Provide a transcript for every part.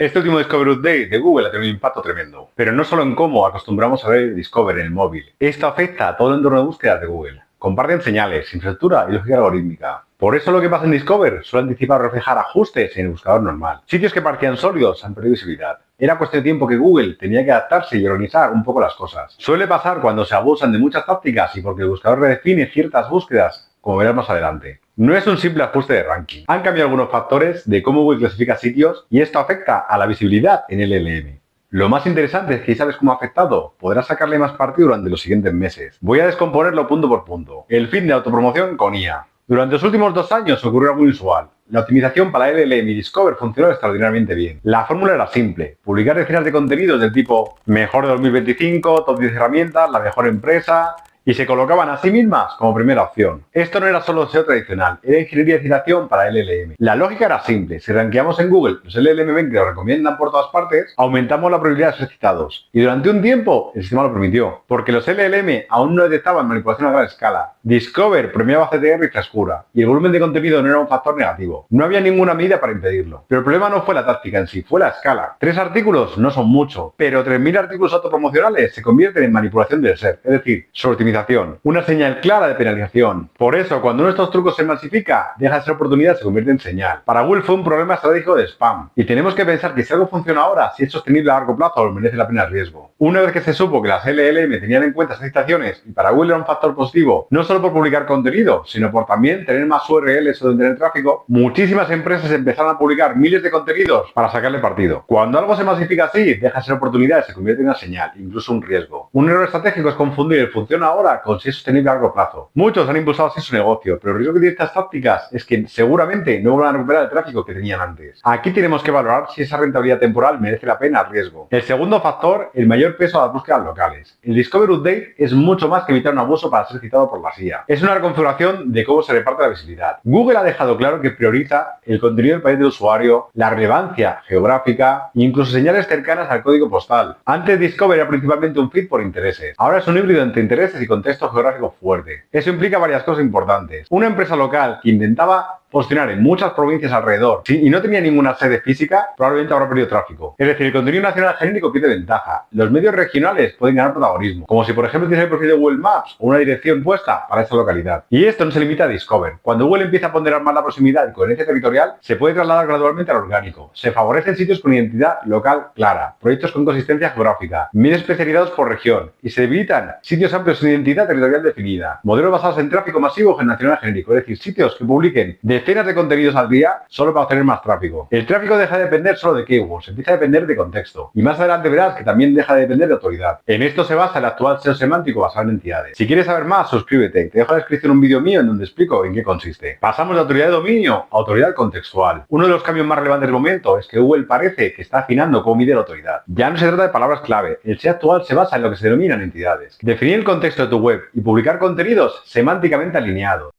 Este último Discover Update de Google ha tenido un impacto tremendo, pero no solo en cómo acostumbramos a ver Discover en el móvil. Esto afecta a todo el entorno de búsqueda de Google. Comparten señales, infraestructura y lógica algorítmica. Por eso lo que pasa en Discover suele anticipar o reflejar ajustes en el buscador normal. Sitios que parecían sólidos han perdido visibilidad. Era cuestión de tiempo que Google tenía que adaptarse y organizar un poco las cosas. Suele pasar cuando se abusan de muchas tácticas y porque el buscador redefine ciertas búsquedas, como verás más adelante. No es un simple ajuste de ranking. Han cambiado algunos factores de cómo Google clasifica sitios y esto afecta a la visibilidad en el LLM. Lo más interesante es que si sabes cómo ha afectado, podrás sacarle más partido durante los siguientes meses. Voy a descomponerlo punto por punto. El fin de autopromoción con IA. Durante los últimos 2 años ocurrió algo inusual. La optimización para LLM y Discover funcionó extraordinariamente bien. La fórmula era simple: publicar decenas de contenidos del tipo mejor de 2025, top 10 herramientas, la mejor empresa, y se colocaban a sí mismas como primera opción. Esto no era solo SEO tradicional, era ingeniería de citación para LLM. La lógica era simple: si rankeamos en Google los LLM ven que lo recomiendan por todas partes, aumentamos la probabilidad de ser citados. Y durante un tiempo el sistema lo permitió, porque los LLM aún no detectaban manipulación a gran escala. Discover premiaba CTR y frescura, y el volumen de contenido no era un factor negativo. No había ninguna medida para impedirlo. Pero el problema no fue la táctica en sí, fue la escala. 3 artículos no son mucho, pero 3000 artículos autopromocionales se convierten en manipulación del SERP, es decir, sobreoptimización. Una señal clara de penalización. Por eso, cuando uno de estos trucos se masifica, deja de ser oportunidad y se convierte en señal. Para Google fue un problema estratégico de spam. Y tenemos que pensar que si algo funciona ahora, si es sostenible a largo plazo, o merece la pena el riesgo. Una vez que se supo que las LLM tenían en cuenta estas citaciones y para Google era un factor positivo, no solo por publicar contenido, sino por también tener más URLs donde tener tráfico, muchísimas empresas empezaron a publicar miles de contenidos para sacarle partido. Cuando algo se masifica así, deja de ser oportunidad y se convierte en una señal, incluso un riesgo. Un error estratégico es confundir el funciona ahora con si es sostenible a largo plazo. Muchos han impulsado así su negocio, pero el riesgo que tienen estas tácticas es que seguramente no vuelvan a recuperar el tráfico que tenían antes. Aquí tenemos que valorar si esa rentabilidad temporal merece la pena el riesgo. El segundo factor, el mayor peso a las búsquedas locales. El Discover Update es mucho más que evitar un abuso para ser citado por la IA. Es una reconfiguración de cómo se reparte la visibilidad. Google ha dejado claro que prioriza el contenido del país del usuario, la relevancia geográfica e incluso señales cercanas al código postal. Antes Discover era principalmente un feed por intereses. Ahora es un híbrido entre intereses y contexto geográfico fuerte. Eso implica varias cosas importantes. Una empresa local que intentaba posicionar en muchas provincias alrededor y no tenía ninguna sede física, probablemente habrá perdido tráfico. Es decir, el contenido nacional genérico pierde ventaja. Los medios regionales pueden ganar protagonismo, como si por ejemplo tienes el perfil de Google Maps o una dirección puesta para esa localidad. Y esto no se limita a Discover. Cuando Google empieza a ponderar más la proximidad y coherencia territorial, se puede trasladar gradualmente al orgánico. Se favorecen sitios con identidad local clara, proyectos con consistencia geográfica, medios especializados por región, y se debilitan sitios amplios sin identidad territorial definida. Modelos basados en tráfico masivo nacional genérico, es decir, sitios que publiquen decenas de contenidos al día solo para obtener más tráfico. El tráfico deja de depender solo de keywords, empieza a depender de contexto. Y más adelante verás que también deja de depender de autoridad. En esto se basa el actual SEO semántico basado en entidades. Si quieres saber más, suscríbete. Te dejo en la descripción un vídeo mío en donde explico en qué consiste. Pasamos de autoridad de dominio a autoridad contextual. Uno de los cambios más relevantes del momento es que Google parece que está afinando cómo mide la autoridad. Ya no se trata de palabras clave. El SEO actual se basa en lo que se denominan entidades. Definir el contexto de tu web y publicar contenidos semánticamente alineados.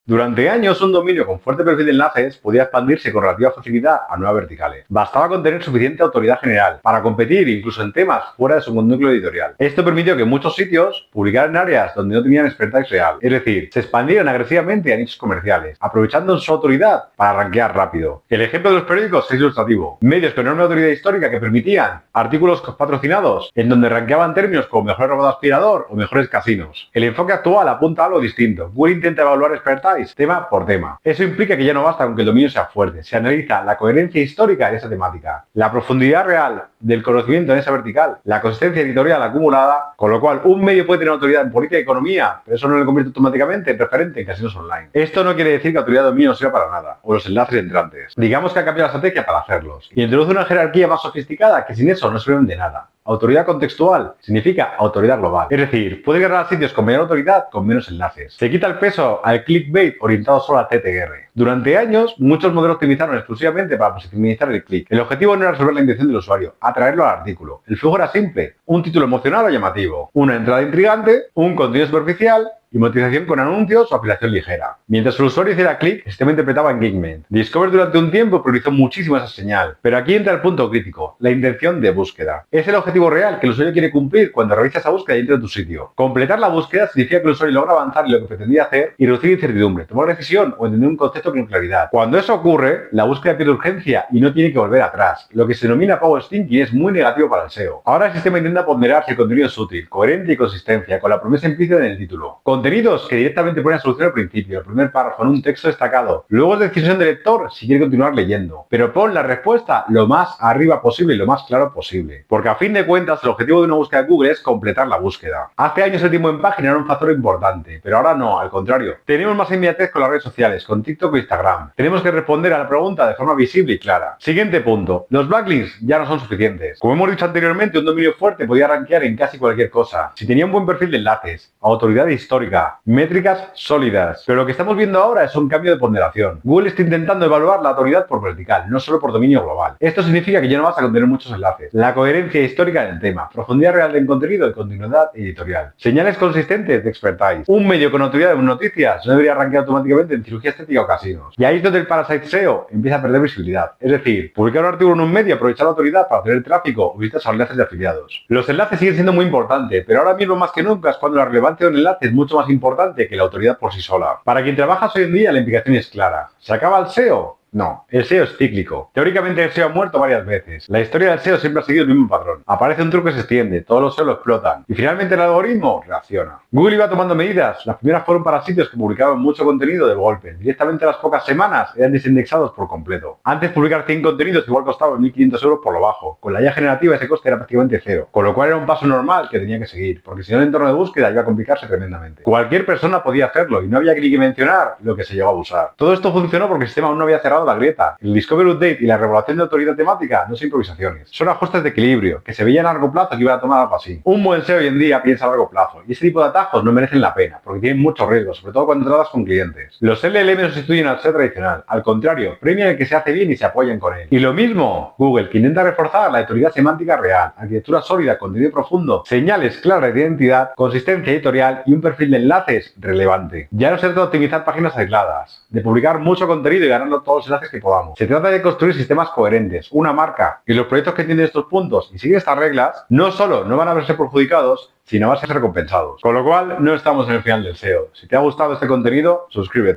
Durante años, un dominio con fuerte perfil de enlaces podía expandirse con relativa facilidad a nuevas verticales. Bastaba con tener suficiente autoridad general para competir incluso en temas fuera de su núcleo editorial. Esto permitió que muchos sitios publicaran en áreas donde no tenían expertise real, es decir, se expandieran agresivamente a nichos comerciales, aprovechando su autoridad para rankear rápido. El ejemplo de los periódicos es ilustrativo. Medios con enorme autoridad histórica que permitían artículos patrocinados en donde rankeaban términos como mejor robot aspirador o mejores casinos. El enfoque actual apunta a algo distinto. Google intenta evaluar expertise tema por tema. Eso implica que ya no basta con que el dominio sea fuerte, se analiza la coherencia histórica de esa temática, la profundidad real del conocimiento en esa vertical, la consistencia editorial acumulada, con lo cual un medio puede tener autoridad en política y economía, pero eso no le convierte automáticamente en referente en casinos online. Esto no quiere decir que autoridad de dominio no sirva para nada, o los enlaces entrantes. Digamos que ha cambiado la estrategia para hacerlos, y introduce una jerarquía más sofisticada que sin eso no sirven de nada. Autoridad contextual significa autoridad global. Es decir, puede ganar a sitios con mayor autoridad con menos enlaces. Se quita el peso al clickbait orientado solo a TTR. Durante años, muchos modelos optimizaron exclusivamente para maximizar el click. El objetivo no era resolver la intención del usuario, atraerlo al artículo. El flujo era simple: un título emocional o llamativo, una entrada intrigante, un contenido superficial y monetización con anuncios o afiliación ligera. Mientras el usuario hiciera clic, el sistema interpretaba engagement. Discover durante un tiempo priorizó muchísimo esa señal, pero aquí entra el punto crítico, la intención de búsqueda. Es el objetivo real que el usuario quiere cumplir cuando realiza esa búsqueda dentro de tu sitio. Completar la búsqueda significa que el usuario logra avanzar en lo que pretendía hacer y reducir incertidumbre, tomar decisión o entender un concepto con claridad. Cuando eso ocurre, la búsqueda pierde urgencia y no tiene que volver atrás. Lo que se denomina power thinking es muy negativo para el SEO. Ahora el sistema intenta ponderar si el contenido es útil, coherente y consistencia, con la promesa implícita en el título. Contenidos que directamente ponen la solución al principio, el primer párrafo en un texto destacado. Luego es decisión del lector si quiere continuar leyendo. Pero pon la respuesta lo más arriba posible y lo más claro posible. Porque a fin de cuentas el objetivo de una búsqueda de Google es completar la búsqueda. Hace años el tiempo en página era un factor importante, pero ahora no, al contrario. Tenemos más inmediatez con las redes sociales, con TikTok o Instagram. Tenemos que responder a la pregunta de forma visible y clara. Siguiente punto. Los backlinks ya no son suficientes. Como hemos dicho anteriormente, un dominio fuerte podía rankear en casi cualquier cosa. Si tenía un buen perfil de enlaces, autoridad histórica, métricas sólidas. Pero lo que estamos viendo ahora es un cambio de ponderación. Google está intentando evaluar la autoridad por vertical, no solo por dominio global. Esto significa que ya no vas a contener muchos enlaces. La coherencia histórica en el tema, profundidad real del contenido y continuidad editorial. Señales consistentes de expertise. Un medio con autoridad de noticias no debería rankear automáticamente en cirugía estética o casinos. Y ahí es donde el parasite SEO empieza a perder visibilidad. Es decir, publicar un artículo en un medio, aprovechar la autoridad para obtener tráfico o visitas a enlaces de afiliados. Los enlaces siguen siendo muy importantes, pero ahora mismo más que nunca es cuando la relevancia de un enlace es mucho más importante que la autoridad por sí sola. Para quien trabaja hoy en día la implicación es clara. ¿Se acaba el SEO? No, el SEO es cíclico. Teóricamente el SEO ha muerto varias veces. La historia del SEO siempre ha seguido el mismo patrón. Aparece un truco que se extiende, todos los SEO lo explotan. Y finalmente el algoritmo reacciona. Google iba tomando medidas. Las primeras fueron para sitios que publicaban mucho contenido de golpe. Directamente a las pocas semanas eran desindexados por completo. Antes publicar 100 contenidos igual costaba 1.500 euros por lo bajo. Con la IA generativa ese coste era prácticamente cero. Con lo cual era un paso normal que tenía que seguir, porque si no el entorno de búsqueda iba a complicarse tremendamente. Cualquier persona podía hacerlo y no había ni que mencionar lo que se llegó a usar. Todo esto funcionó porque el sistema aún no había cerrado la grieta. El Discover Update y la regulación de autoridad temática no son improvisaciones. Son ajustes de equilibrio, que se veía a largo plazo que iban a tomar algo así. Un buen SEO hoy en día piensa a largo plazo, y ese tipo de atajos no merecen la pena, porque tienen muchos riesgos, sobre todo cuando tratas con clientes. Los LLM no sustituyen al SEO tradicional. Al contrario, premian el que se hace bien y se apoyan con él. Y lo mismo, Google, que intenta reforzar la autoridad semántica real, arquitectura sólida, contenido profundo, señales claras de identidad, consistencia editorial y un perfil de enlaces relevante. Ya no se trata de optimizar páginas aisladas, de publicar mucho contenido y ganando todos los enlaces que podamos. Se trata de construir sistemas coherentes, una marca, y los proyectos que entienden estos puntos y siguen estas reglas, no solo no van a verse perjudicados, sino van a ser recompensados. Con lo cual, no estamos en el final del SEO. Si te ha gustado este contenido, suscríbete.